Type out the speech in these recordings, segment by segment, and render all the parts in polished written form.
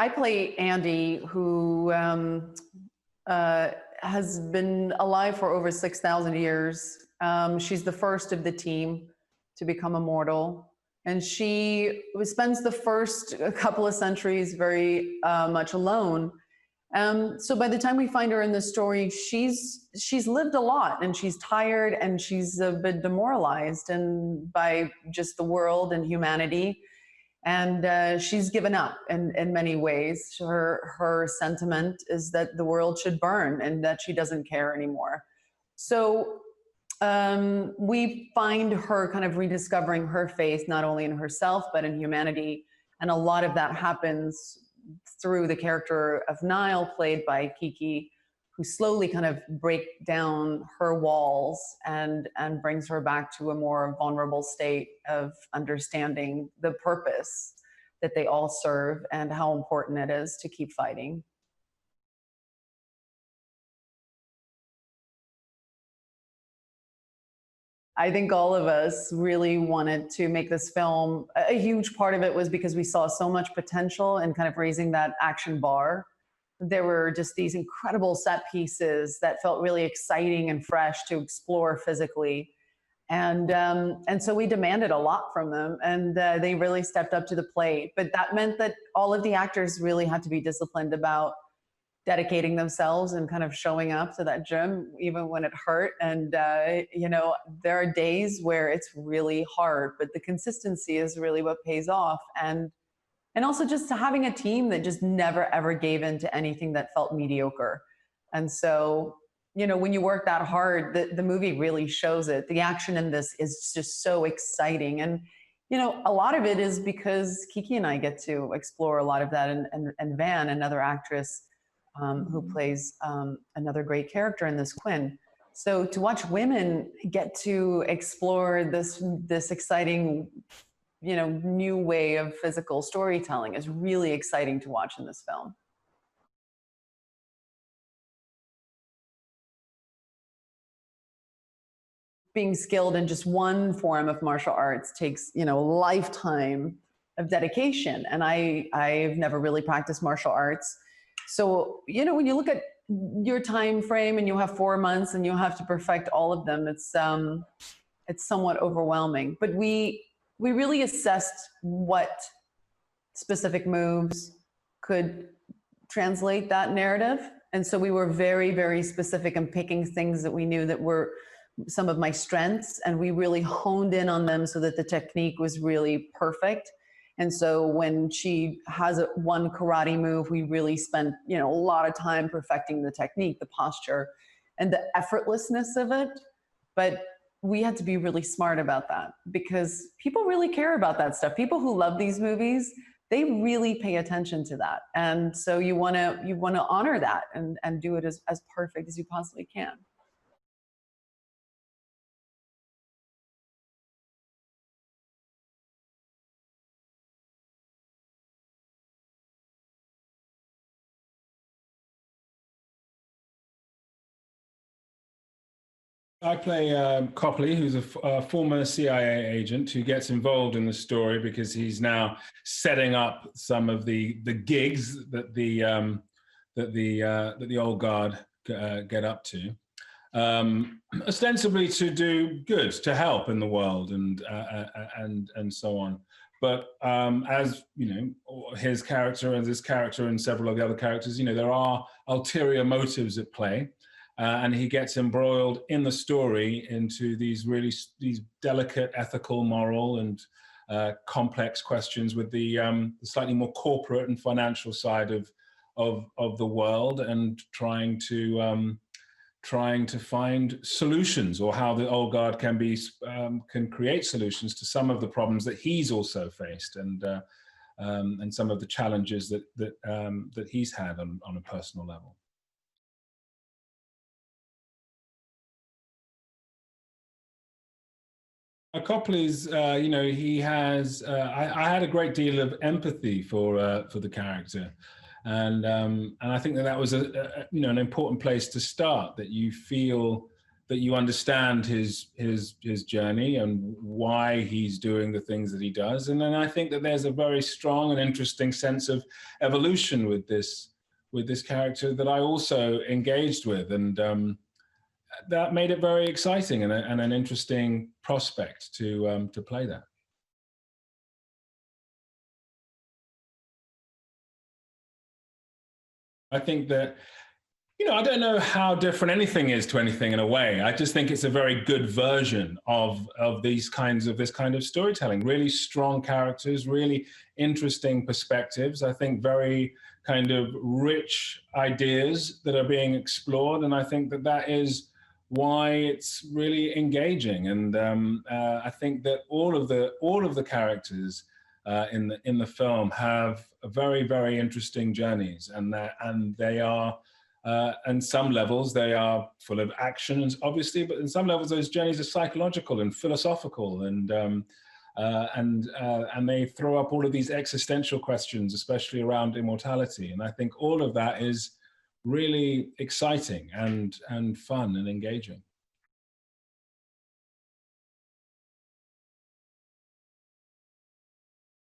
I play Andy, who has been alive for over 6,000 years. She's the first of the team to become immortal. And she spends the first couple of centuries very much alone. So by the time we find her in the story, she's lived a lot, and she's tired, and she's a bit demoralized and by just the world and humanity. And she's given up in many ways. Her sentiment is that the world should burn and that she doesn't care anymore. So we find her kind of rediscovering her faith, not only in herself, but in humanity. And a lot of that happens through the character of Niall, played by KiKi, who slowly kind of break down her walls and brings her back to a more vulnerable state of understanding the purpose that they all serve and how important it is to keep fighting. I think all of us really wanted to make this film. A huge part of it was because we saw so much potential in kind of raising that action bar. There were just these incredible set pieces that felt really exciting and fresh to explore physically. And so we demanded a lot from them, and they really stepped up to the plate. But that meant that all of the actors really had to be disciplined about dedicating themselves and kind of showing up to that gym, even when it hurt. And, there are days where it's really hard, but the consistency is really what pays off. And also just having a team that just never, ever gave in to anything that felt mediocre. And so, when you work that hard, the movie really shows it. The action in this is just so exciting. And, a lot of it is because KiKi and I get to explore a lot of that. And Van, another actress who plays another great character in this, Quinn. So to watch women get to explore this exciting new way of physical storytelling is really exciting to watch in this film. Being skilled in just one form of martial arts takes, a lifetime of dedication. And I've never really practiced martial arts. So, when you look at your time frame and you have 4 months and you have to perfect all of them, it's somewhat overwhelming. But we really assessed what specific moves could translate that narrative. And so we were very, very specific in picking things that we knew that were some of my strengths, and we really honed in on them so that the technique was really perfect. And so when she has one karate move, we really spent, a lot of time perfecting the technique, the posture, and the effortlessness of it. But we had to be really smart about that, because people really care about that stuff. People who love these movies, they really pay attention to that. And so you want to honor that and do it as perfect as you possibly can. I play Copley, who's a former CIA agent who gets involved in the story because he's now setting up some of the gigs that the old guard get up to, ostensibly to do good, to help in the world and so on. But as his character and this character and several of the other characters, there are ulterior motives at play. And he gets embroiled in the story into these delicate ethical, moral, and complex questions with the slightly more corporate and financial side of the world, and trying to find solutions, or how the old guard can create solutions to some of the problems that he's also faced, and some of the challenges that he's had on a personal level. Copley's, he has. I had a great deal of empathy for the character, and I think that was an important place to start. That you feel that you understand his journey and why he's doing the things that he does. And then I think that there's a very strong and interesting sense of evolution with this character that I also engaged with, and that made it very exciting and an interesting prospect to play that. I think that, I don't know how different anything is to anything in a way. I just think it's a very good version of this kind of storytelling. Really strong characters, really interesting perspectives. I think very kind of rich ideas that are being explored, and I think that is why it's really engaging. And I think that all of the characters in the film have very, very interesting journeys, and they are. And some levels they are full of action, obviously, but in some levels those journeys are psychological and philosophical, and they throw up all of these existential questions, especially around immortality. And I think all of that is really exciting and fun and engaging.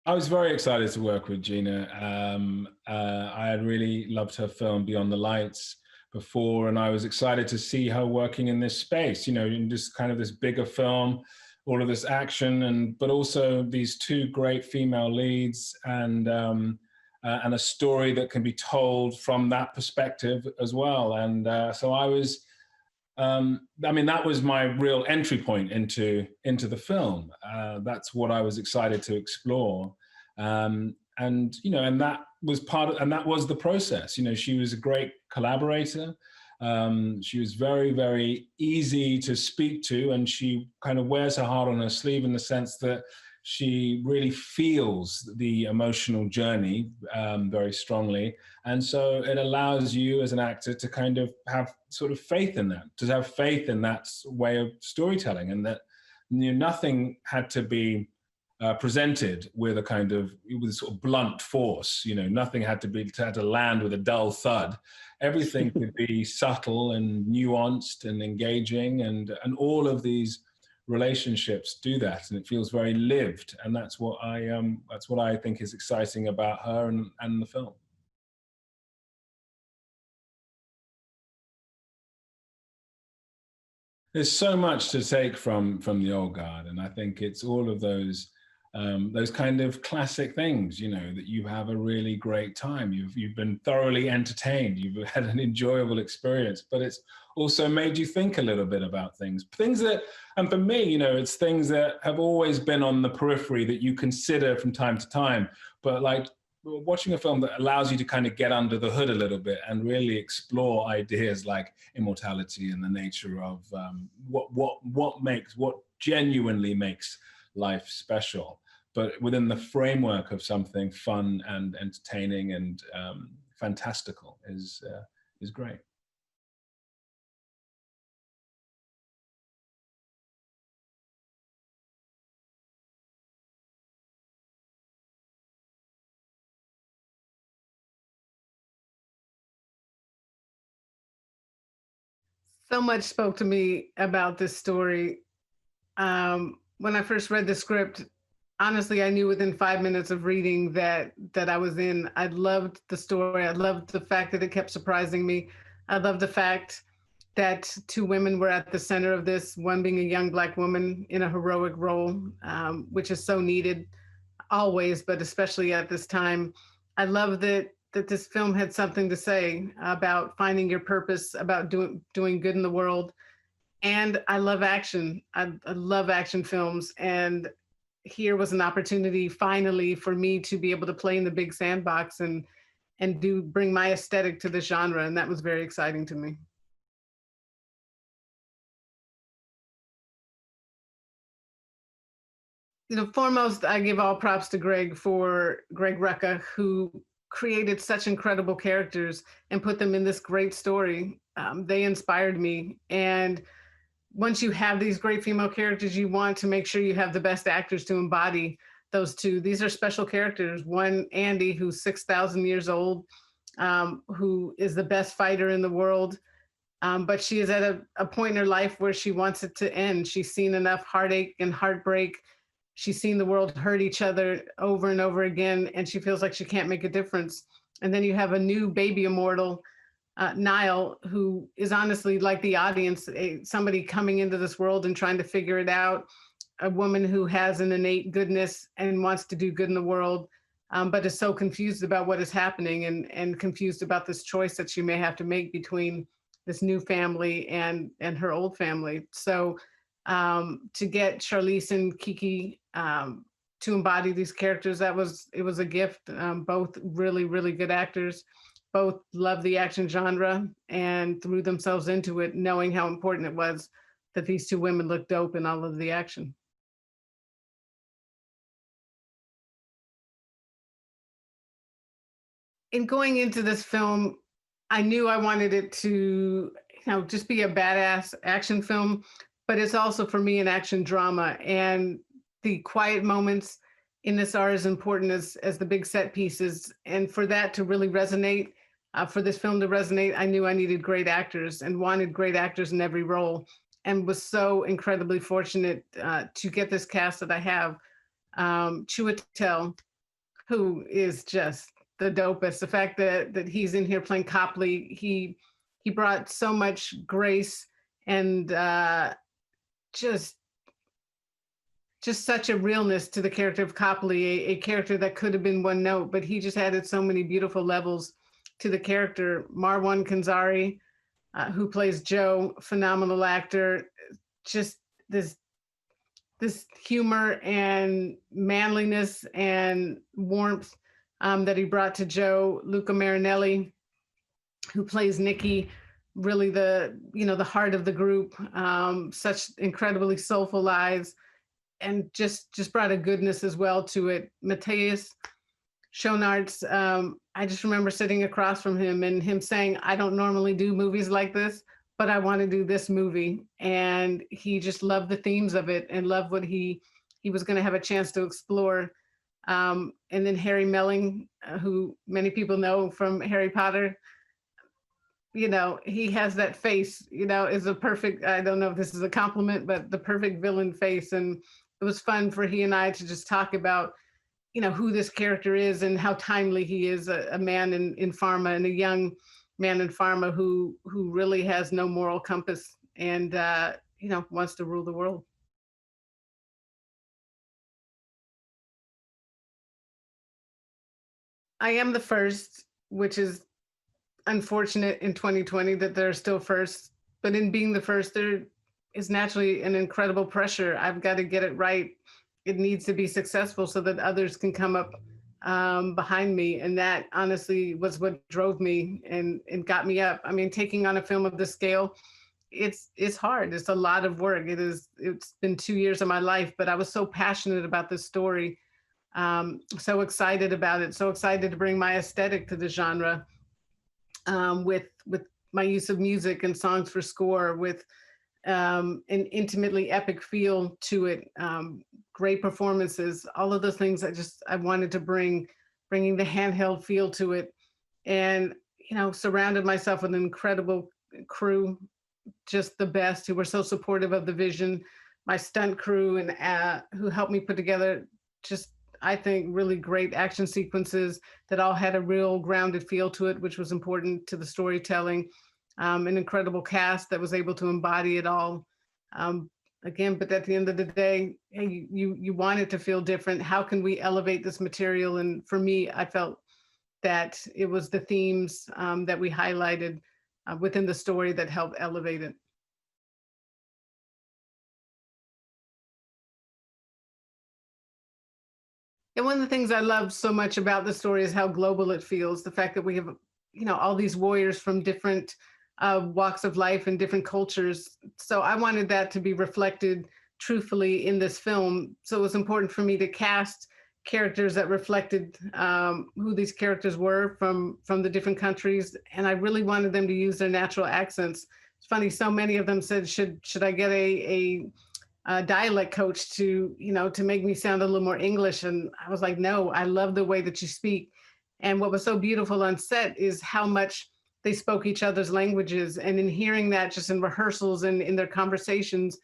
I was very excited to work with Gina. I had really loved her film Beyond the Lights before, and I was excited to see her working in this space, in just kind of this bigger film, all of this action, but also these two great female leads, and a story that can be told from that perspective as well. And so I was, that was my real entry point into the film. That's what I was excited to explore. And that was that was the process. She was a great collaborator. She was very, very easy to speak to, and she kind of wears her heart on her sleeve in the sense that she really feels the emotional journey very strongly. And so it allows you as an actor to kind of have sort of faith in that, to have faith in that way of storytelling, and that nothing had to be presented with with sort of blunt force. Nothing had to land with a dull thud. Everything could be subtle and nuanced and engaging, and all of these relationships do that, and it feels very lived. And that's what I think is exciting about her and the film. There's so much to take from the old guard, and I think it's all of those kind of classic things, that you have a really great time. You've been thoroughly entertained. You've had an enjoyable experience, but it's also made you think a little bit about things that, and for me, it's things that have always been on the periphery that you consider from time to time, but like watching a film that allows you to kind of get under the hood a little bit and really explore ideas like immortality and the nature of what genuinely makes life special, but within the framework of something fun and entertaining and fantastical is great. So much spoke to me about this story. When I first read the script, honestly, I knew within 5 minutes of reading that I was in. I loved the story. I loved the fact that it kept surprising me. I loved the fact that two women were at the center of this, one being a young Black woman in a heroic role, which is so needed always, but especially at this time. I love that this film had something to say about finding your purpose, about doing good in the world. And I love action. I love action films. And here was an opportunity finally for me to be able to play in the big sandbox and bring my aesthetic to the genre. And that was very exciting to me. Foremost, I give all props to Greg Rucka, who created such incredible characters and put them in this great story. They inspired me. And once you have these great female characters, you want to make sure you have the best actors to embody those two. These are special characters. One, Andy, who's 6,000 years old, who is the best fighter in the world. But she is at a point in her life where she wants it to end. She's seen enough heartache and heartbreak. She's seen the world hurt each other over and over again, and she feels like she can't make a difference. And then you have a new baby immortal, Niall, who is honestly like the audience, somebody coming into this world and trying to figure it out, a woman who has an innate goodness and wants to do good in the world, but is so confused about what is happening and confused about this choice that she may have to make between this new family and her old family. So to get Charlize and KiKi to embody these characters, it was a gift. Both really, really good actors, both love the action genre and threw themselves into it, knowing how important it was that these two women looked dope in all of the action. In going into this film, I knew I wanted it to, just be a badass action film, but it's also for me an action drama. And the quiet moments in this are as important as the big set pieces. And for that to really resonate, for this film to resonate, I knew I needed great actors and wanted great actors in every role, and was so incredibly fortunate to get this cast that I have. Chiwetel, who is just the dopest. The fact that he's in here playing Copley, he brought so much grace and just such a realness to the character of Copley, a character that could have been one note, but he just added so many beautiful levels to the character. Marwan Kenzari, who plays Joe, phenomenal actor, just this humor and manliness and warmth that he brought to Joe. Luca Marinelli, who plays Nikki, really the heart of the group, such incredibly soulful eyes, and just brought a goodness as well to it. Matthias Schoenaerts, I just remember sitting across from him and him saying, I don't normally do movies like this, but I want to do this movie. And he just loved the themes of it and loved what he was going to have a chance to explore. And then Harry Melling, who many people know from Harry Potter, he has that face, is a perfect, I don't know if this is a compliment, but the perfect villain face. And it was fun for he and I to just talk about, who this character is and how timely he is, a man in pharma, and a young man in pharma who really has no moral compass and, wants to rule the world. I am the first, which is unfortunate in 2020 that there are still firsts, but in being the first, there is naturally an incredible pressure. I've got to get it right. It needs to be successful so that others can come up behind me. And that honestly was what drove me and got me up. I mean, taking on a film of this scale, it's hard. It's a lot of work. It's been 2 years of my life, but I was so passionate about this story, so excited about it, so excited to bring my aesthetic to the genre, with my use of music and songs for score, with an intimately epic feel to it, great performances, all of those things I wanted to bringing the handheld feel to it, and surrounded myself with an incredible crew, just the best, who were so supportive of the vision, my stunt crew, and who helped me put together just, I think, really great action sequences that all had a real grounded feel to it, which was important to the storytelling. An incredible cast that was able to embody it all. Again, but at the end of the day, hey, you want it to feel different. How can we elevate this material? And for me, I felt that it was the themes that we highlighted within the story that helped elevate it. And one of the things I love so much about the story is how global it feels. The fact that we have, all these warriors from different walks of life and different cultures. So I wanted that to be reflected truthfully in this film. So it was important for me to cast characters that reflected who these characters were from the different countries. And I really wanted them to use their natural accents. It's funny, so many of them said, should I get a dialect coach to make me sound a little more English? And I was like, no, I love the way that you speak. And what was so beautiful on set is how much they spoke each other's languages. And in hearing that just in rehearsals and in their conversations,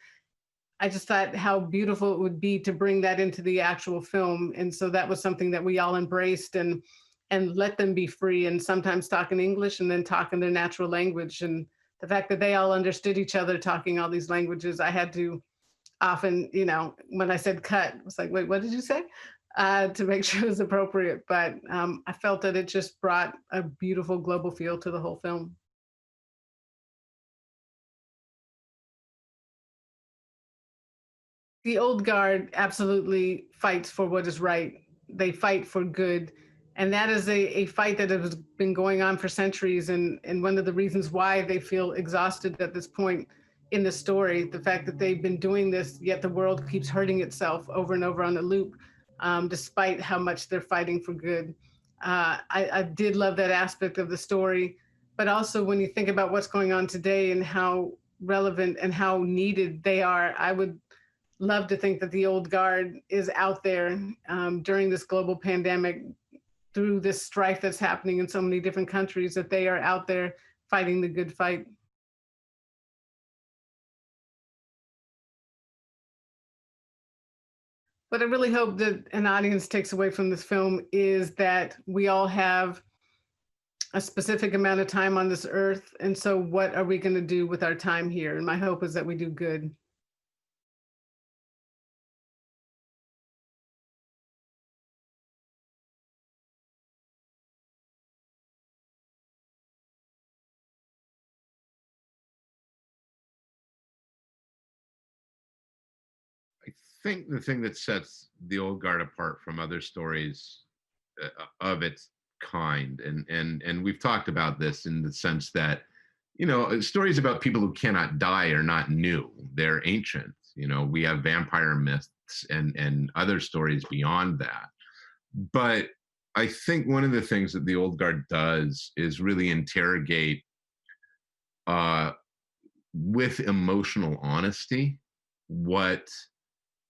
I just thought how beautiful it would be to bring that into the actual film. And so that was something that we all embraced and let them be free and sometimes talk in English and then talk in their natural language. And the fact that they all understood each other talking all these languages, I had to often, when I said cut, I was like, wait, what did you say? To make sure it was appropriate. But I felt that it just brought a beautiful global feel to the whole film. The old guard absolutely fights for what is right. They fight for good. And that is a fight that has been going on for centuries. And one of the reasons why they feel exhausted at this point in the story, the fact that they've been doing this, yet the world keeps hurting itself over and over on a loop, despite how much they're fighting for good. I did love that aspect of the story. But also when you think about what's going on today and how relevant and how needed they are, I would love to think that the old guard is out there during this global pandemic, through this strife that's happening in so many different countries, that they are out there fighting the good fight. What I really hope that an audience takes away from this film is that we all have a specific amount of time on this earth. And so what are we going to do with our time here? And my hope is that we do good. I think the thing that sets the old guard apart from other stories of its kind, and we've talked about this in the sense that, stories about people who cannot die are not new. They're ancient. We have vampire myths and other stories beyond that. But I think one of the things that the old guard does is really interrogate with emotional honesty what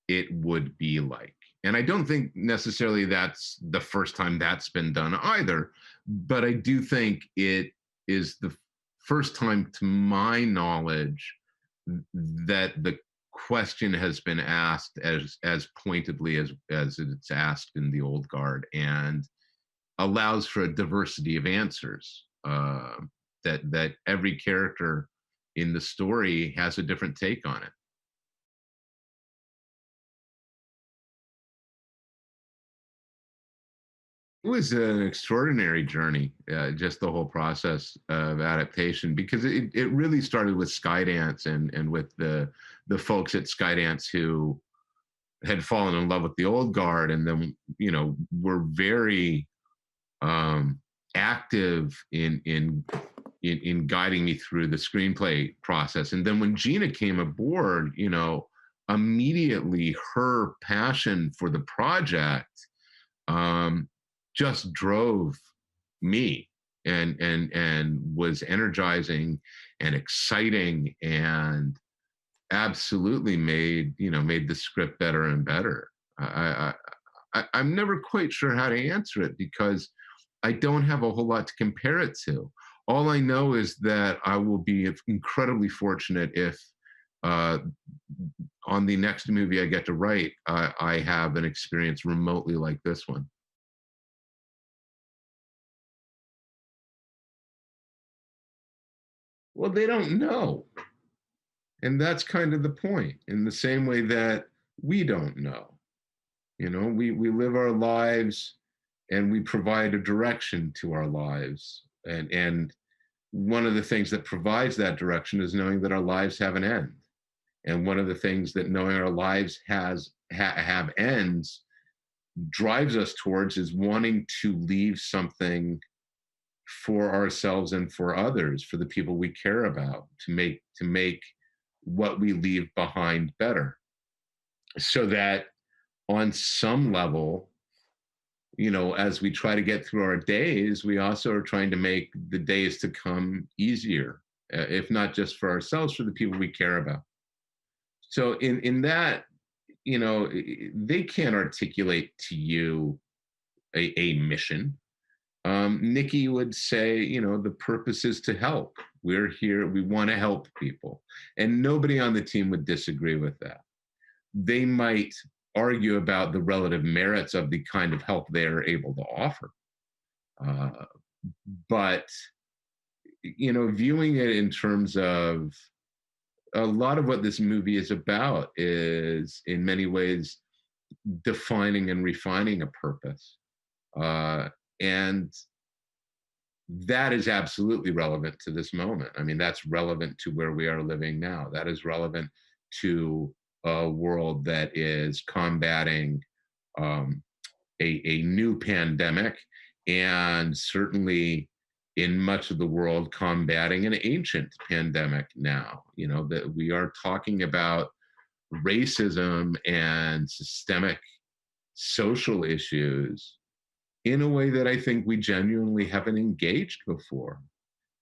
it would be like. And I don't think necessarily that's the first time that's been done either, but I do think it is the first time, to my knowledge, that the question has been asked as pointedly as it's asked in the old guard, and allows for a diversity of answers, that every character in the story has a different take on it. It was an extraordinary journey, just the whole process of adaptation, because it really started with Skydance and with the folks at Skydance who had fallen in love with the old guard, and then were very active in guiding me through the screenplay process. And then when Gina came aboard, immediately her passion for the project just drove me and was energizing and exciting, and absolutely made the script better and better. I'm never quite sure how to answer it, because I don't have a whole lot to compare it to. All I know is that I will be incredibly fortunate if on the next movie I get to write, I have an experience remotely like this one. Well, they don't know. And that's kind of the point, in the same way that we don't know. We live our lives and we provide a direction to our lives. And one of the things that provides that direction is knowing that our lives have an end. And one of the things that knowing our lives have ends drives us towards is wanting to leave something for ourselves and for others, for the people we care about, to make what we leave behind better, so that on some level, as we try to get through our days, we also are trying to make the days to come easier, if not just for ourselves, for the people we care about. So in that, they can't articulate to you a mission. Nikki would say, you know, the purpose is to help. We're here, we want to help people. And nobody on the team would disagree with that. They might argue about the relative merits of the kind of help they are able to offer. But, you know, viewing it in terms of a lot of what this movie is about is in many ways defining and refining a purpose. And that is absolutely relevant to this moment. I mean, that's relevant to where we are living now. That is relevant to a world that is combating a new pandemic, and certainly in much of the world combating an ancient pandemic now. You know, that we are talking about racism and systemic social issues in a way that I think we genuinely haven't engaged before,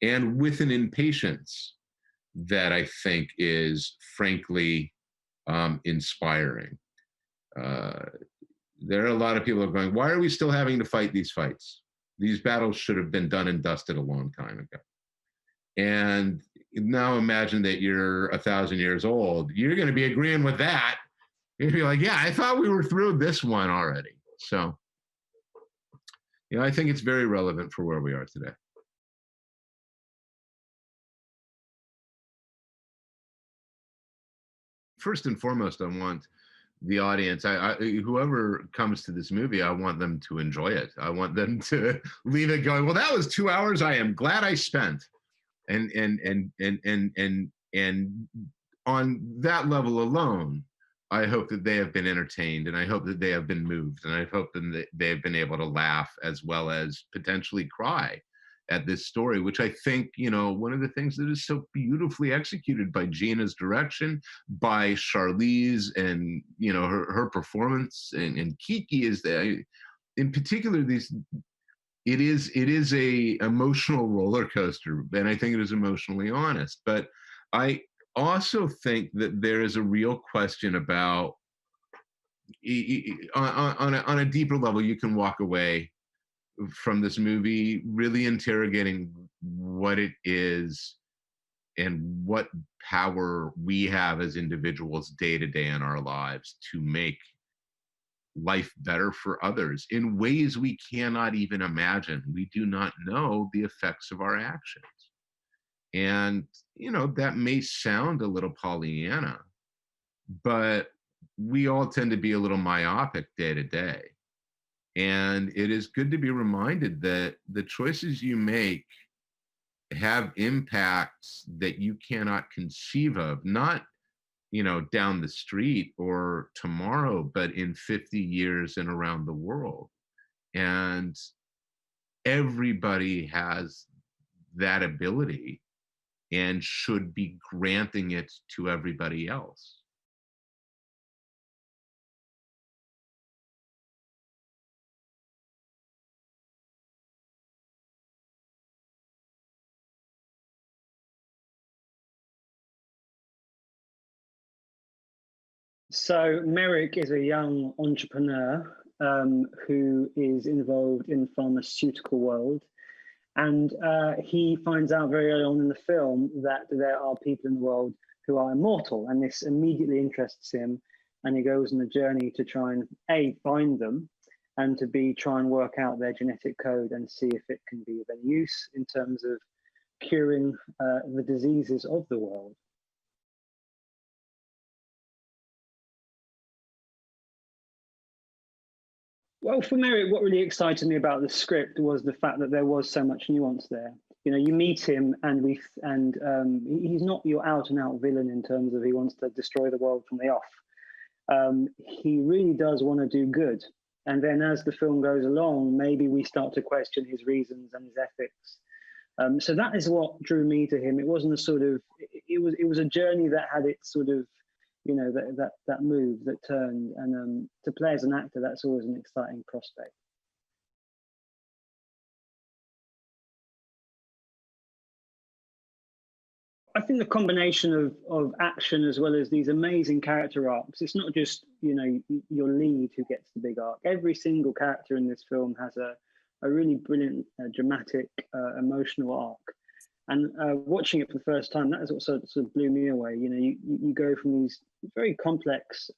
and with an impatience that I think is frankly inspiring. There are a lot of people who are going, why are we still having to fight these fights? These battles should have been done and dusted a long time ago. And now imagine that you're 1,000 years old. You're going to be agreeing with that. You're going to be like, yeah, I thought we were through this one already. So, you know, I think it's very relevant for where we are today. First and foremost, I want the audience, whoever comes to this movie, I want them to enjoy it. I want them to leave it going, well, that was 2 hours I am glad I spent. And on that level alone, I hope that they have been entertained, and I hope that they have been moved, and I hope that they have been able to laugh as well as potentially cry at this story, which I think, you know, one of the things that is so beautifully executed by Gina's direction, by Charlize, and, you know, her performance, and KiKi is that, in particular, it is a emotional roller coaster, and I think it is emotionally honest. But I also think that there is a real question about, on a deeper level, you can walk away from this movie really interrogating what it is and what power we have as individuals day to day in our lives to make life better for others in ways we cannot even imagine. We do not know the effects of our actions. And, you know, that may sound a little Pollyanna, but we all tend to be a little myopic day to day. And it is good to be reminded that the choices you make have impacts that you cannot conceive of, not, you know, down the street or tomorrow, but in 50 years and around the world. And everybody has that ability and should be granting it to everybody else. So Merrick is a young entrepreneur who is involved in the pharmaceutical world. And he finds out very early on in the film that there are people in the world who are immortal, and this immediately interests him. And he goes on a journey to try and A, find them, and to B, try and work out their genetic code and see if it can be of any use in terms of curing the diseases of the world. Well, for Merrick, what really excited me about the script was the fact that there was so much nuance there. You know, you meet him, and he's not your out-and-out villain in terms of he wants to destroy the world from the off. He really does want to do good. And then as the film goes along, maybe we start to question his reasons and his ethics. So that is what drew me to him. It wasn't a sort of, it was a journey that had its sort of, you know, that move, that turned, and to play as an actor, that's always an exciting prospect. I think the combination of action as well as these amazing character arcs, it's not just, you know, your lead who gets the big arc. Every single character in this film has a a really brilliant, dramatic, emotional arc. And watching it for the first time, that is what sort of blew me away. You know, you go from these very complex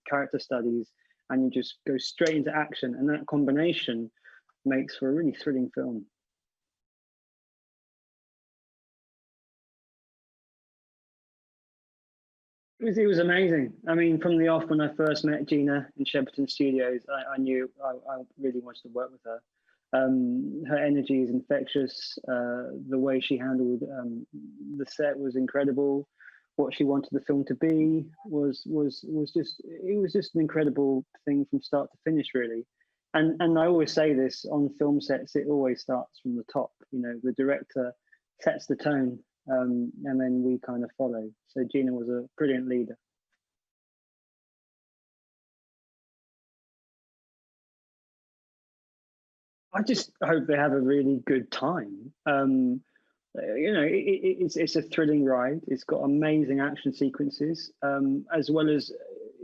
character studies, and you just go straight into action, and that combination makes for a really thrilling film. It was amazing. I mean, from the off, when I first met Gina in Shepperton Studios, I knew I really wanted to work with her. Her energy is infectious. The way she handled the set was incredible. What she wanted the film to be was just an incredible thing from start to finish, really. And I always say this on film sets, it always starts from the top. You know, the director sets the tone, and then we kind of follow. So Gina was a brilliant leader. I just hope they have a really good time. You know, it's a thrilling ride. It's got amazing action sequences, as well as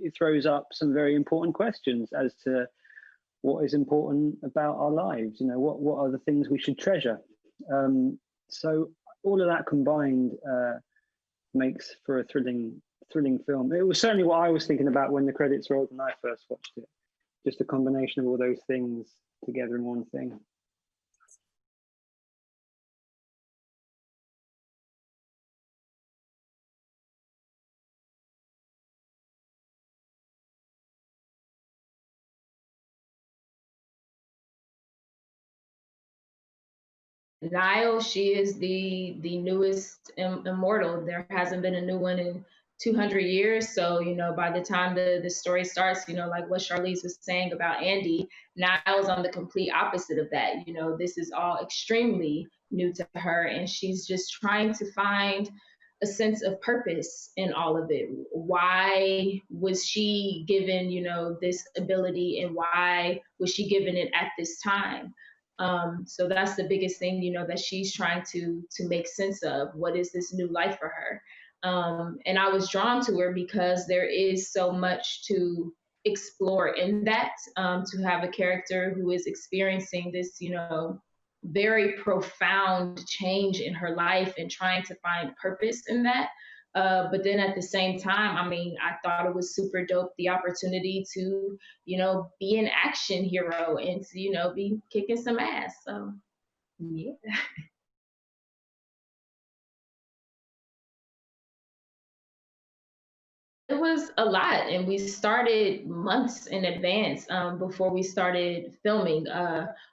it throws up some very important questions as to what is important about our lives. You know, what are the things we should treasure? So all of that combined makes for a thrilling film. It was certainly what I was thinking about when the credits rolled when I first watched it. Just a combination of all those things together in one thing. Niall, she is the newest immortal. There hasn't been a new one in 200 years. So, you know, by the time the story starts, you know, like what Charlize was saying about Andy, Niall's on the complete opposite of that. You know, this is all extremely new to her, and she's just trying to find a sense of purpose in all of it. Why was she given, you know, this ability, and why was she given it at this time? So that's the biggest thing, you know, that she's trying to make sense of. What is this new life for her? And I was drawn to her because there is so much to explore in that, to have a character who is experiencing this, you know, very profound change in her life and trying to find purpose in that. But then at the same time, I mean, I thought it was super dope, the opportunity to, you know, be an action hero and to, you know, be kicking some ass. So, yeah. It was a lot, and we started months in advance before we started filming,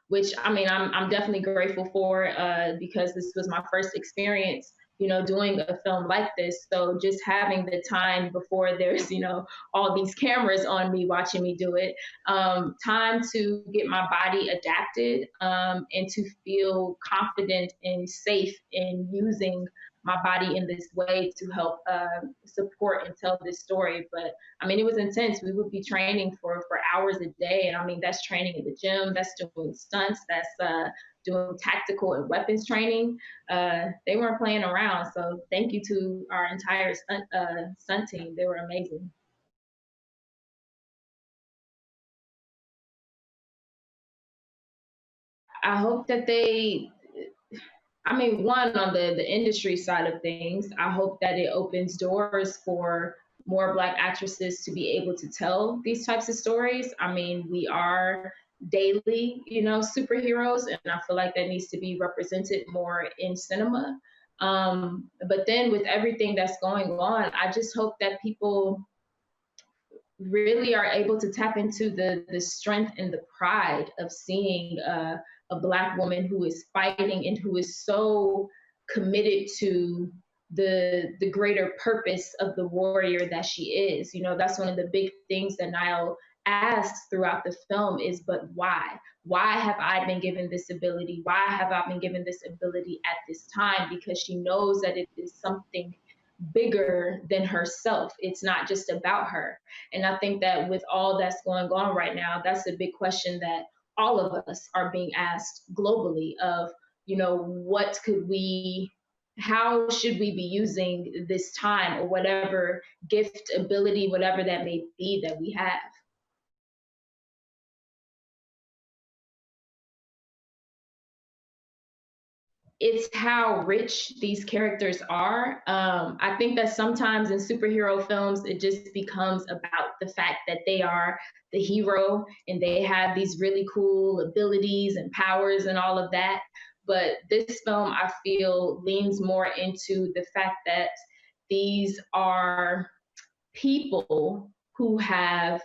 which I mean, I'm definitely grateful for because this was my first experience, you know, doing a film like this. So just having the time before there's, you know, all these cameras on me watching me do it, time to get my body adapted and to feel confident and safe in using my body in this way to help support and tell this story. But I mean, it was intense. We would be training for hours a day. And I mean, that's training in the gym, that's doing stunts, that's doing tactical and weapons training. They weren't playing around. So thank you to our entire stunt team. They were amazing. I hope that I mean, one, on the industry side of things, I hope that it opens doors for more Black actresses to be able to tell these types of stories. I mean, we are daily, you know, superheroes, and I feel like that needs to be represented more in cinema. But then with everything that's going on, I just hope that people really are able to tap into the strength and the pride of seeing a Black woman who is fighting and who is so committed to the greater purpose of the warrior that she is. You know, that's one of the big things that Niall asks throughout the film is, but why? Why have I been given this ability? Why have I been given this ability at this time? Because she knows that it is something bigger than herself. It's not just about her. And I think that with all that's going on right now, that's a big question that all of us are being asked globally of, you know, how should we be using this time or whatever gift, ability, whatever that may be that we have. it's how rich these characters are. I think that sometimes in superhero films, it just becomes about the fact that they are the hero and they have these really cool abilities and powers and all of that. But this film, I feel, leans more into the fact that these are people who have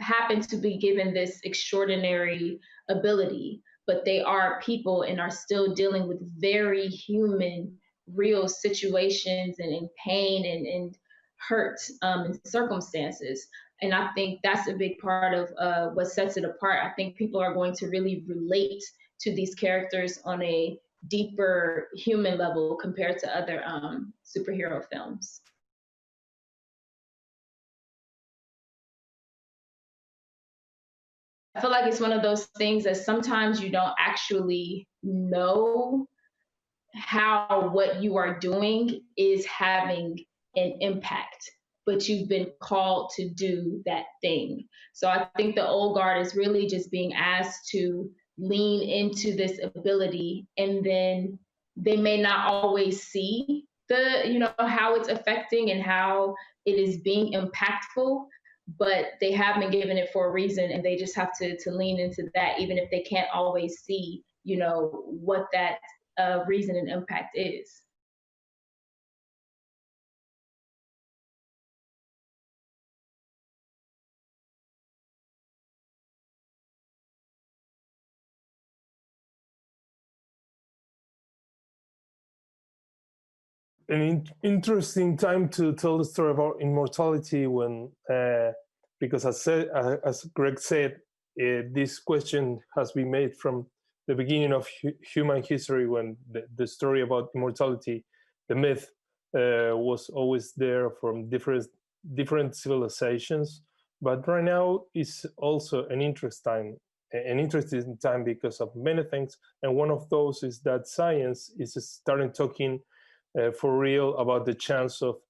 happened to be given this extraordinary ability, but they are people and are still dealing with very human, real situations and pain and hurt and circumstances. And I think that's a big part of what sets it apart. I think people are going to really relate to these characters on a deeper human level compared to other superhero films. I feel like it's one of those things that sometimes you don't actually know how what you are doing is having an impact, but you've been called to do that thing. So I think the old guard is really just being asked to lean into this ability, and then they may not always see how it's affecting and how it is being impactful, but they have been given it for a reason, and they just have to lean into that, even if they can't always see, what that reason and impact is. An interesting time to tell the story about immortality when, because as Greg said, this question has been made from the beginning of human history, when the story about immortality, the myth, was always there from different civilizations. But right now is also an interesting time because of many things, and one of those is that science is starting talking for real about the chance of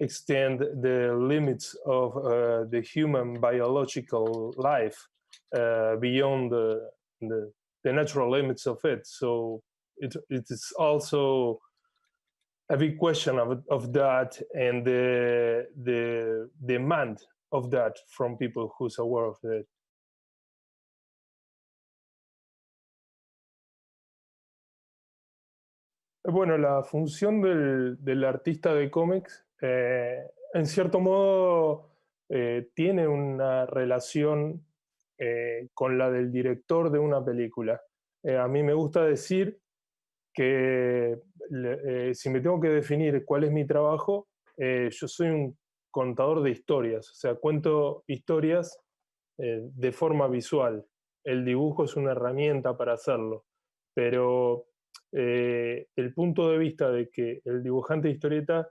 extend the limits of the human biological life beyond the natural limits of it. So it is also a big question of that, and the demand of that from people who's aware of it. Bueno, la función del artista de cómics, en cierto modo, tiene una relación con la del director de una película. A mí me gusta decir que si me tengo que definir cuál es mi trabajo, yo soy un contador de historias, o sea, cuento historias de forma visual. El dibujo es una herramienta para hacerlo, pero el punto de vista de que el dibujante de historieta,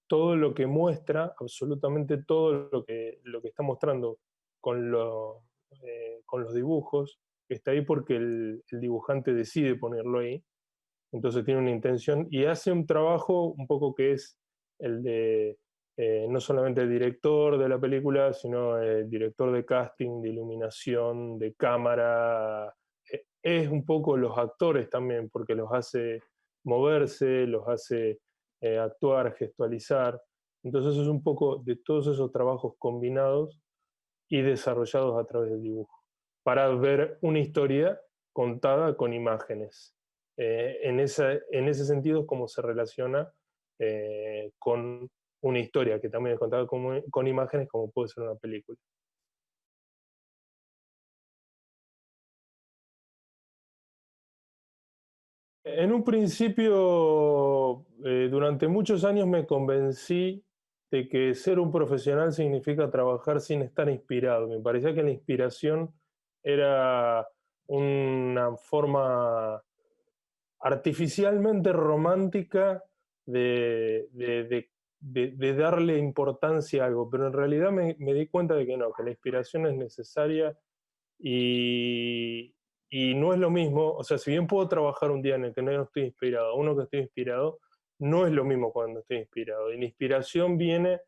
todo lo que muestra, absolutamente todo lo que está mostrando con los dibujos, está ahí porque el dibujante decide ponerlo ahí. Entonces tiene una intención y hace un trabajo un poco que es el de no solamente el director de la película, sino el director de casting, de iluminación, de cámara. Es un poco los actores también, porque los hace moverse, los hace actuar, gestualizar. Entonces es un poco de todos esos trabajos combinados y desarrollados a través del dibujo, para ver una historia contada con imágenes. En ese sentido es como se relaciona con una historia que también es contada con imágenes, como puede ser una película. En un principio, durante muchos años me convencí de que ser un profesional significa trabajar sin estar inspirado. Me parecía que la inspiración era una forma artificialmente romántica de darle importancia a algo, pero en realidad me di cuenta de que no, que la inspiración es necesaria y no es lo mismo. O sea, si bien puedo trabajar un día en el que no estoy inspirado, uno que estoy inspirado, no es lo mismo cuando estoy inspirado. Y la inspiración viene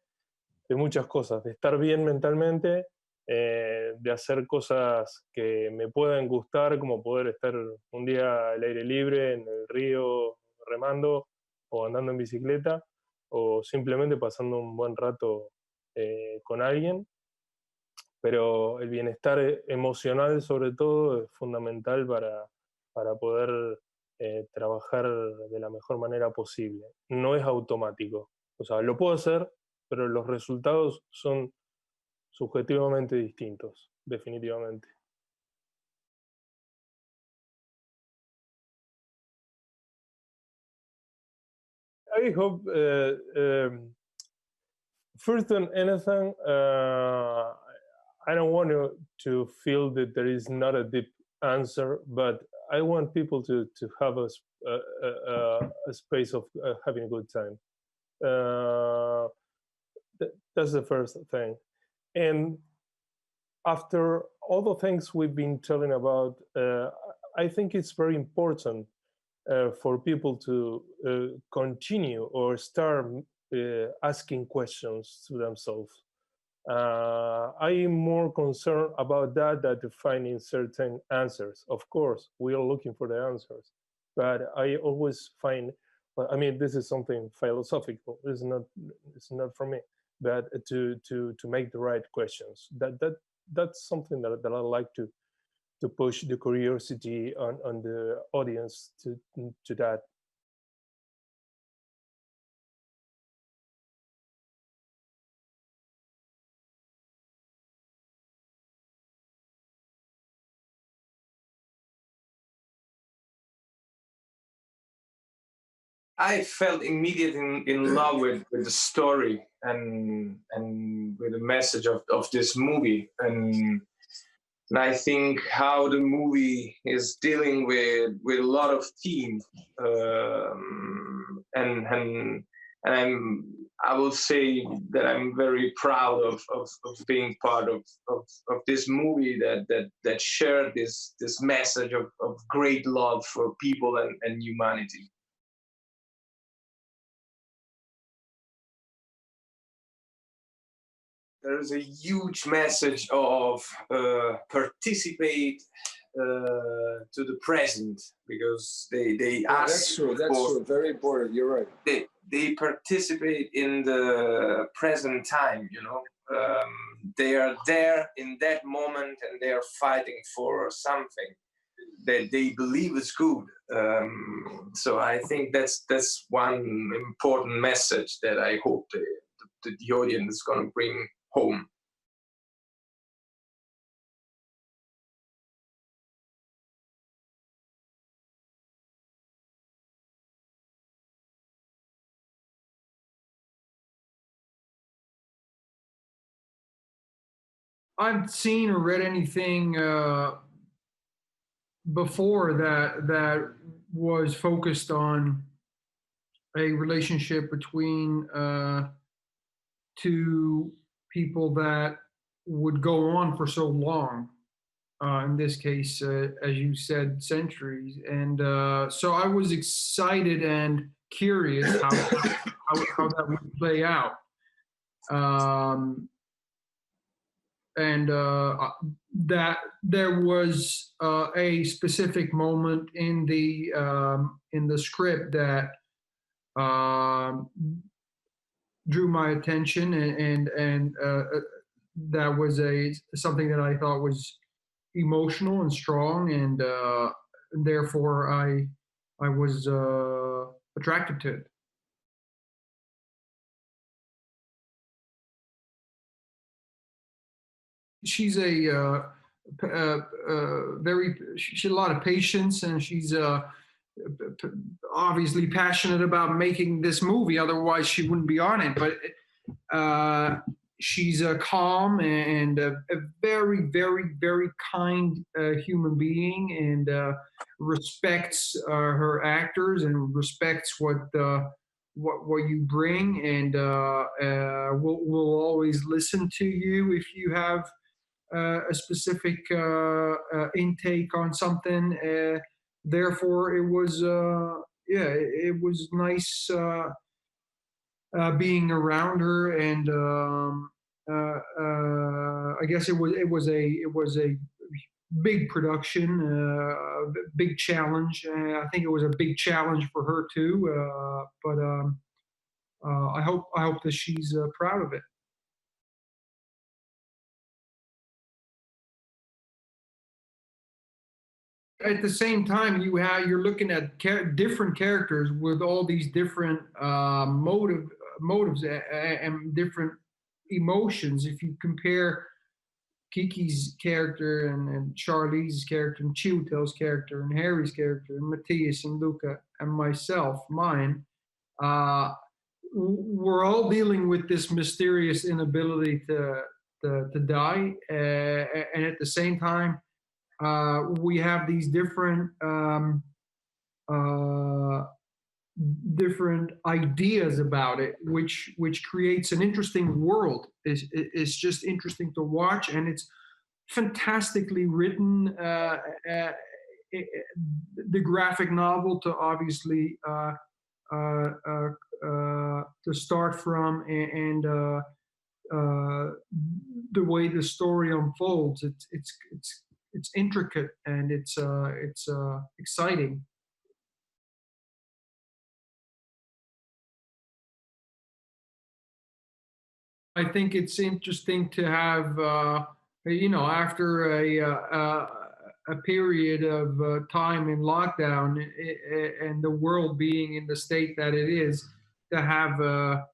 de muchas cosas, de estar bien mentalmente, de hacer cosas que me puedan gustar, como poder estar un día al aire libre en el río remando o andando en bicicleta, o simplemente pasando un buen rato con alguien. Pero el bienestar emocional, sobre todo, es fundamental para poder trabajar de la mejor manera posible. No es automático. O sea, lo puedo hacer, pero los resultados son subjetivamente distintos, definitivamente. I hope, first than anything, I don't want to feel that there is not a deep answer, but I want people to have a space of having a good time. That's the first thing. And after all the things we've been telling about, I think it's very important for people to continue or start asking questions to themselves. I am more concerned about that than finding certain answers. Of course, we are looking for the answers, but I always find, I mean, this is something philosophical. It's not for me, but to make the right questions. That's something that I like to push the curiosity on the audience to that. I felt immediately in love with the story and with the message of this movie. And I think how the movie is dealing with a lot of themes. And I will say that I'm very proud of being part of this movie that shared this message of great love for people and humanity. There is a huge message of participate to the present, because they ask. That's true. That's true. Very important. You're right. They participate in the present time. You know, they are there in that moment, and they are fighting for something that they believe is good. So I think that's one important message that I hope the audience is going to bring home. I haven't seen or read anything before that was focused on a relationship between two people that would go on for so long. In this case, as you said, centuries. And so I was excited and curious how that would play out. And that there was a specific moment in the script that drew my attention, and that was something that I thought was emotional and strong, and therefore I was attracted to it. She's she has a lot of patience, and she's obviously passionate about making this movie. Otherwise, she wouldn't be on it. But she's calm and a very, very, very kind human being, and respects her actors and respects what you bring, and will always listen to you if you have a specific intake on something. Therefore, it was it was nice being around her, and I guess it was a big production, big challenge. I think it was a big challenge for her too. But I hope that she's proud of it. At the same time, you're looking at different characters with all these different motives and different emotions. If you compare KiKi's character and Charlize's character and Chiwetel's character and Harry's character and Matthias and Luca and mine, we're all dealing with this mysterious inability to die, and at the same time, we have these different ideas about it, which creates an interesting world. It's just interesting to watch, and it's fantastically written. The graphic novel to obviously to start from, and the way the story unfolds, it's intricate, and it's exciting. I think it's interesting to have, after a period of time in lockdown, and the world being in the state that it is, to have a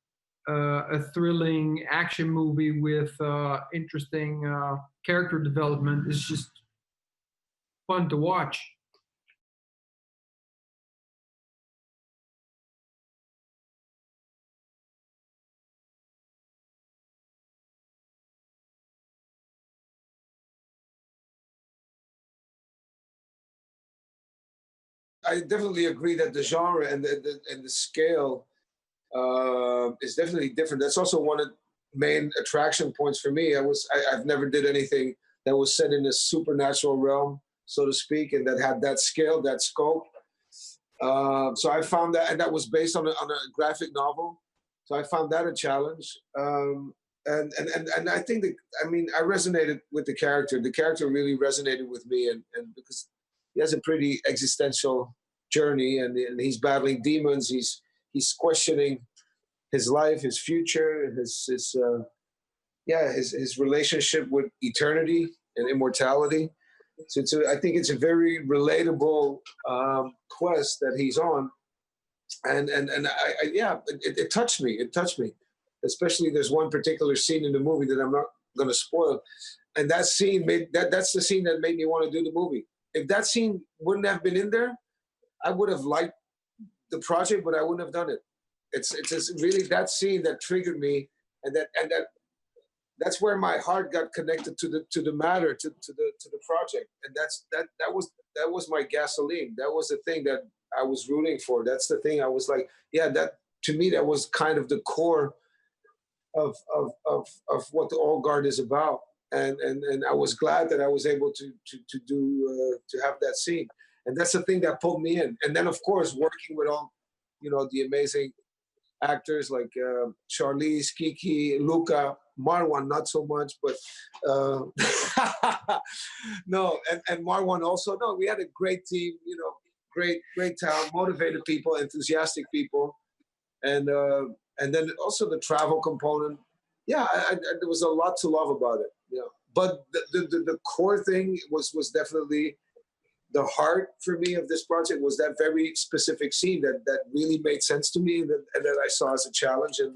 thrilling action movie with interesting character development is just fun to watch. I definitely agree that the genre and the scale is definitely different. That's also one of the main attraction points for me. I've never did anything that was set in a supernatural realm, so to speak, and that had that scale, that scope. So I found that, and that was based on a graphic novel. So I found that a challenge. And I think that, I resonated with the character. The character really resonated with me, and because he has a pretty existential journey, and he's battling demons. He's questioning his life, his future, his relationship with eternity and immortality. So I think it's a very relatable quest that he's on, and it touched me. It touched me, especially there's one particular scene in the movie that I'm not going to spoil, and that scene that's the scene that made me want to do the movie. If that scene wouldn't have been in there, I would have liked the project, but I wouldn't have done it. It's really that scene that triggered me, and that's where my heart got connected to the matter, to the project, and that was my gasoline. That was the thing that I was rooting for. That's the thing I was like, yeah, that to me that was kind of the core of what the Old Guard is about. And I was glad that I was able to have that scene, and that's the thing that pulled me in. And then of course working with all, the amazing actors like Charlize, KiKi, Luca, Marwan not so much, but no, and Marwan also. No, we had a great team, great talent, motivated people, enthusiastic people, and then also the travel component. Yeah, there was a lot to love about it. But the core thing was definitely the heart for me of this project was that very specific scene that really made sense to me, and that I saw as a challenge, and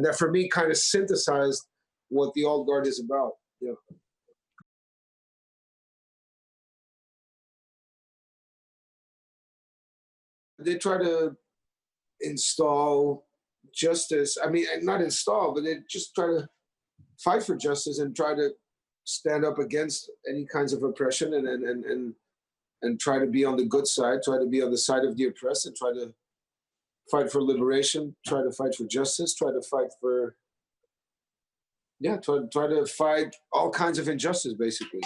that for me kind of synthesized what the Old Guard is about. Yeah. They try to install justice. Not install, but they just try to fight for justice and try to stand up against any kinds of oppression, and try to be on the good side, try to be on the side of the oppressed, and try to fight for liberation, try to fight for justice, try to fight for, try to fight all kinds of injustice, basically.